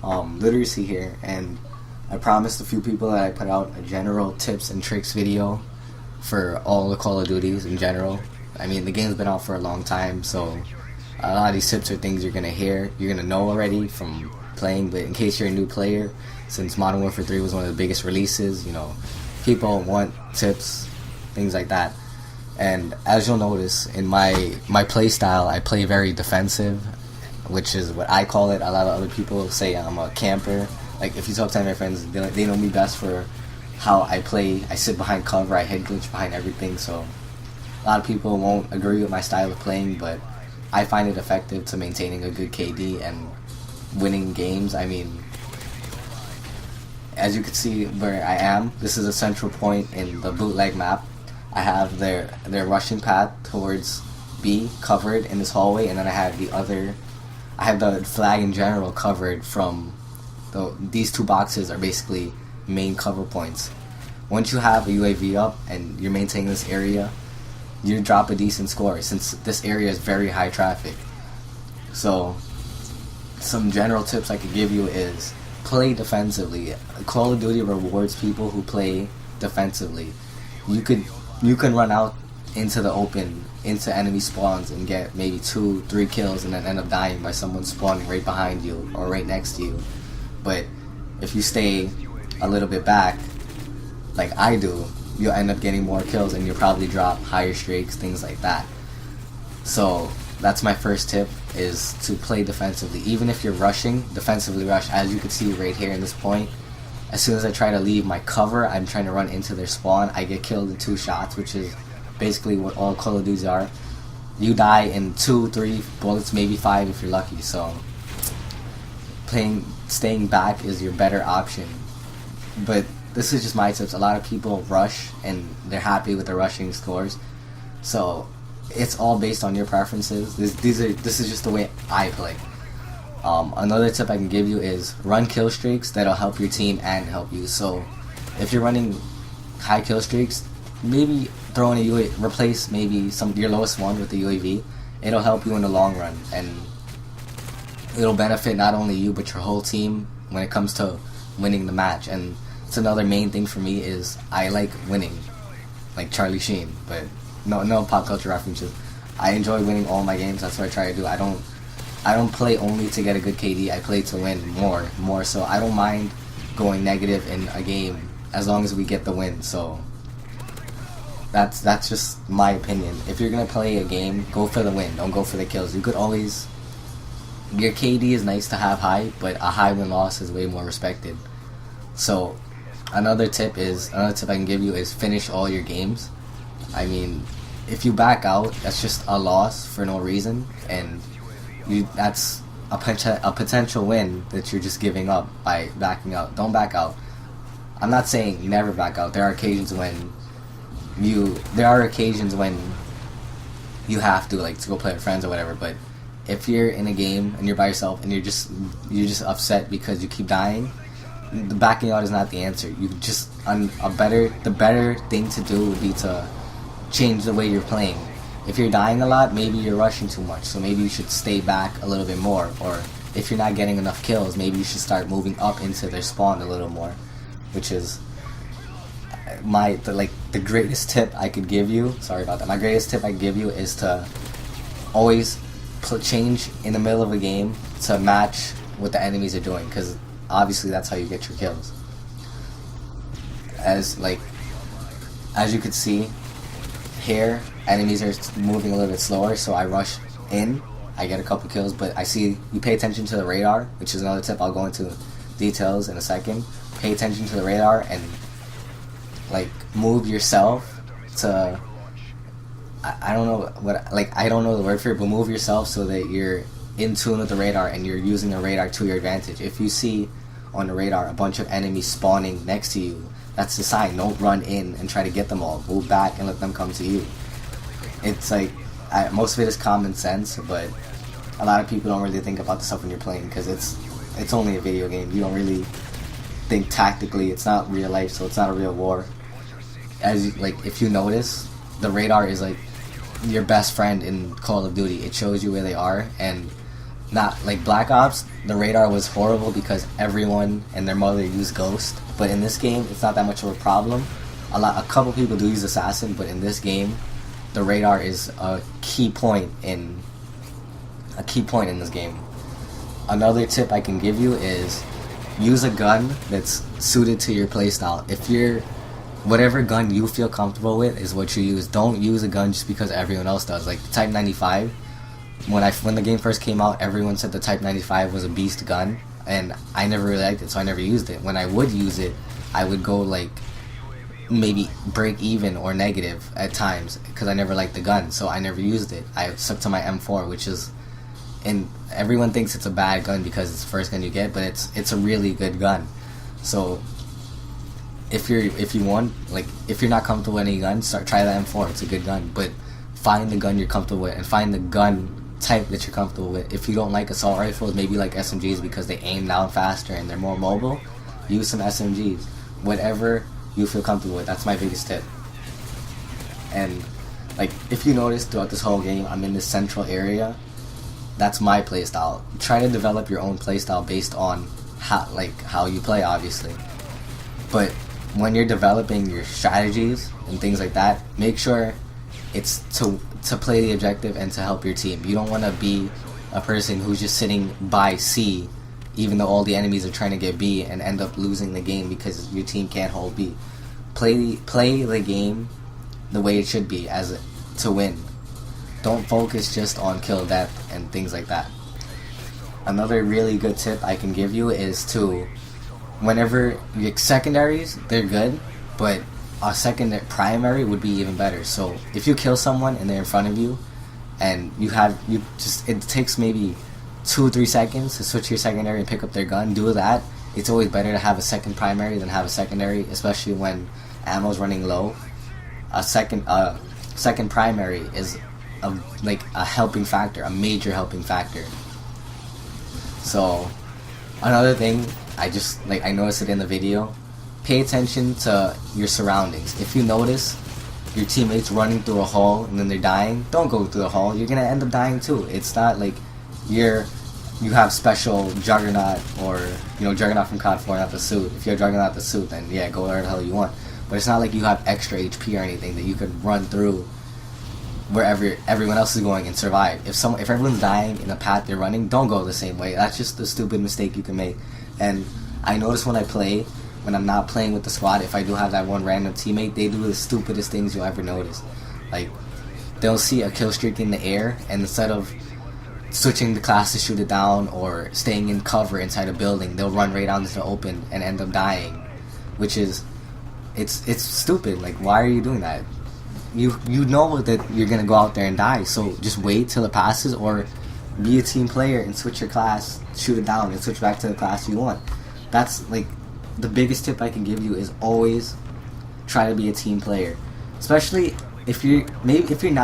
Literacy here, and I promised a few people that I put out a general tips and tricks video for all the Call of Duties in general. I mean, the game's been out for a long time, so a lot of these tips are things you're gonna hear, you're gonna know already from playing. But in case you're a new player, since Modern Warfare 3 was one of the biggest releases, you know, people want tips, things like that. And as you'll notice in my play style, I play very defensive, which is what I call it. A lot of other people say I'm a camper. Like, if you talk to my friends, they know me best for how I play. I sit behind cover, I head glitch behind everything, so a lot of people won't agree with my style of playing, but I find it effective to maintaining a good KD and winning games. I mean, as you can see where I am, this is a central point in the Bootleg map. I have their rushing path towards B covered in this hallway, and then I have the flag in general covered from these two boxes are basically main cover points. Once you have a UAV up and you're maintaining this area, you drop a decent score since this area is very high traffic. So some general tips I could give you is play defensively. Call of Duty rewards people who play defensively. You can run out into the open, into enemy spawns, and get maybe 2-3 kills and then end up dying by someone spawning right behind you or right next to you. But if you stay a little bit back, like I do, you'll end up getting more kills and you'll probably drop higher streaks, things like that. So that's my first tip, is to play defensively. Even if you're rushing, defensively rush. As you can see right here in this point, as soon as I try to leave my cover, I'm trying to run into their spawn, I get killed in 2 shots, which is basically what all Call of Duties are. You die in 2-3 bullets, maybe 5 if you're lucky. So staying back is your better option. But this is just my tips. A lot of people rush and they're happy with their rushing scores, so it's all based on your preferences. This is just the way I play. Another tip I can give you is run kill streaks. That'll help your team and help you. So if you're running high kill streaks, maybe throw in a UAV, replace maybe your lowest one with the UAV. It'll help you in the long run, and it'll benefit not only you but your whole team when it comes to winning the match. And it's another main thing for me is I like winning, like Charlie Sheen, but no pop culture references. I enjoy winning all my games. That's what I try to do. I don't play only to get a good KD. I play to win more. So I don't mind going negative in a game as long as we get the win. So that's just my opinion. If you're gonna play a game, go for the win. Don't go for the kills. You could always, your KD is nice to have high, but a high win loss is way more respected. So another tip I can give you is finish all your games. I mean, if you back out, that's just a loss for no reason, and that's a potential win that you're just giving up by backing out. Don't back out. I'm not saying you never back out. There are occasions when you have to, like, to go play with friends or whatever. But if you're in a game and you're by yourself and you're just upset because you keep dying, the backing out is not the answer. You just the better thing to do would be to change the way you're playing. If you're dying a lot, maybe you're rushing too much, so maybe you should stay back a little bit more. Or if you're not getting enough kills, maybe you should start moving up into their spawn a little more, which is the greatest tip I could give you. Sorry about that. My greatest tip I could give you is to always change in the middle of a game to match what the enemies are doing, because obviously that's how you get your kills. As you can see here, enemies are moving a little bit slower, so I rush in, I get a couple kills. But I see you pay attention to the radar, which is another tip. I'll go into details in a second. Pay attention to the radar and move yourself to, I don't know the word for it, but move yourself so that you're in tune with the radar and you're using the radar to your advantage. If you see on the radar a bunch of enemies spawning next to you, that's the sign. Don't run in and try to get them all. Move back and let them come to you. It's most of it is common sense, but a lot of people don't really think about the stuff when you're playing, because it's only a video game. You don't really think tactically. It's not real life, so it's not a real war. If you notice, the radar is your best friend in Call of Duty. It shows you where they are, and not like Black Ops, the radar was horrible because everyone and their mother used Ghost. But in this game, it's not that much of a problem. A couple people do use Assassin, but in this game, the radar is a key point in this game. Another tip I can give you is use a gun that's suited to your playstyle. If you're whatever gun you feel comfortable with is what you use. Don't use a gun just because everyone else does. Like the Type 95. When the game first came out, everyone said the Type 95 was a beast gun, and I never really liked it, so I never used it. When I would use it, I would go like maybe break even or negative at times because I never liked the gun, so I never used it. I stuck to my M4, which is, and everyone thinks it's a bad gun because it's the first gun you get, but it's a really good gun. So if you're not comfortable with any gun, try the M4. It's a good gun, but find the gun you're comfortable with and find the gun type that you're comfortable with. If you don't like assault rifles, maybe like SMGs because they aim down faster and they're more mobile, use some SMGs. Whatever you feel comfortable with. That's my biggest tip. And like if you notice throughout this whole game, I'm in this central area. That's my playstyle. Try to develop your own playstyle based on how you play, obviously. But when you're developing your strategies and things like that, make sure it's to play the objective and to help your team. You don't want to be a person who's just sitting by C, even though all the enemies are trying to get B, and end up losing the game because your team can't hold B. Play the game the way it should be, to win. Don't focus just on kill death and things like that. Another really good tip I can give you is whenever your secondaries, they're good, but a primary would be even better. So if you kill someone and they're in front of you, and it takes maybe 2-3 seconds to switch your secondary and pick up their gun, do that. It's always better to have a second primary than have a secondary, especially when ammo's running low. A second primary is a helping factor, a major helping factor. So another thing, I noticed it in the video, pay attention to your surroundings. If you notice your teammates running through a hole and then they're dying, don't go through the hole. You're gonna end up dying too. It's not like you have special Juggernaut or Juggernaut from COD 4, not the suit. If you have Juggernaut the suit, then yeah, go where the hell you want. But it's not like you have extra HP or anything that you could run through wherever everyone else is going and survive. If everyone's dying in the path you're running, don't go the same way. That's just a stupid mistake you can make. And I notice when I'm not playing with the squad, if I do have that one random teammate, they do the stupidest things you'll ever notice. Like, they'll see a kill streak in the air, and instead of switching the class to shoot it down or staying in cover inside a building, they'll run right out into the open and end up dying, which is it's stupid. Like, why are you doing that? You know that you're gonna go out there and die, so just wait till it passes, or be a team player and switch your class, shoot it down, and switch back to the class you want. That's like the biggest tip I can give you, is always try to be a team player, especially if you're doing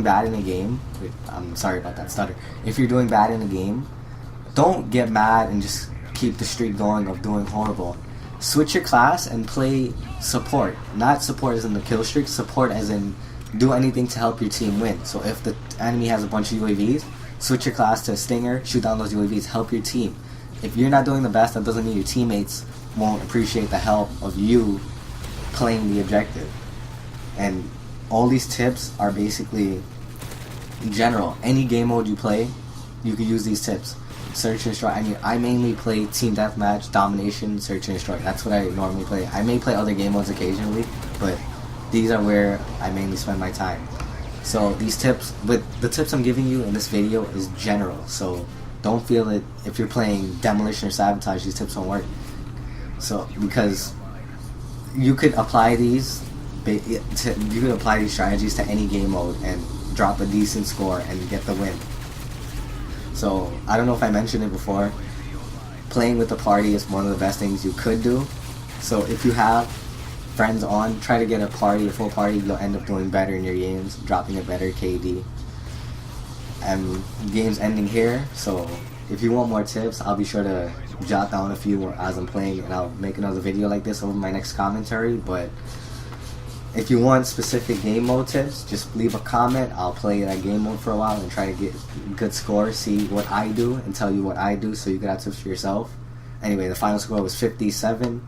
bad in a game. I'm sorry about that stutter. If you're doing bad in a game, don't get mad and just keep the streak going of doing horrible. Switch your class and play support. Not support as in the kill streak, support as in do anything to help your team win. So if the enemy has a bunch of UAVs, switch your class to Stinger, shoot down those UAVs, help your team. If you're not doing the best, that doesn't mean your teammates won't appreciate the help of you playing the objective. And all these tips are basically general. Any game mode you play, you can use these tips. Search and destroy. I mainly play team deathmatch, domination, search and destroy. That's what I normally play. I may play other game modes occasionally, but these are where I mainly spend my time. So these tips, but the tips I'm giving you in this video is general. So don't feel that if you're playing demolition or sabotage, these tips won't work. So because you could apply these strategies to any game mode and drop a decent score and get the win. So I don't know if I mentioned it before, playing with the party is one of the best things you could do. So if you have friends on, try to get a full party. You'll end up doing better in your games, dropping a better KD. And game's ending here, so if you want more tips, I'll be sure to jot down a few as I'm playing, and I'll make another video like this over my next commentary. But If you want specific game mode tips, just leave a comment. I'll play that game mode for a while and try to get good scores, see what I do, and tell you what I do so you can have tips for yourself. Anyway, the final score was 57.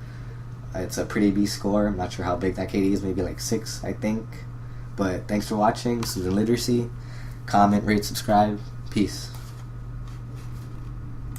It's a pretty B score. I'm not sure how big that KD is, maybe like 6, I think. But thanks for watching. This is Illiteracy. Comment, rate, subscribe. Peace.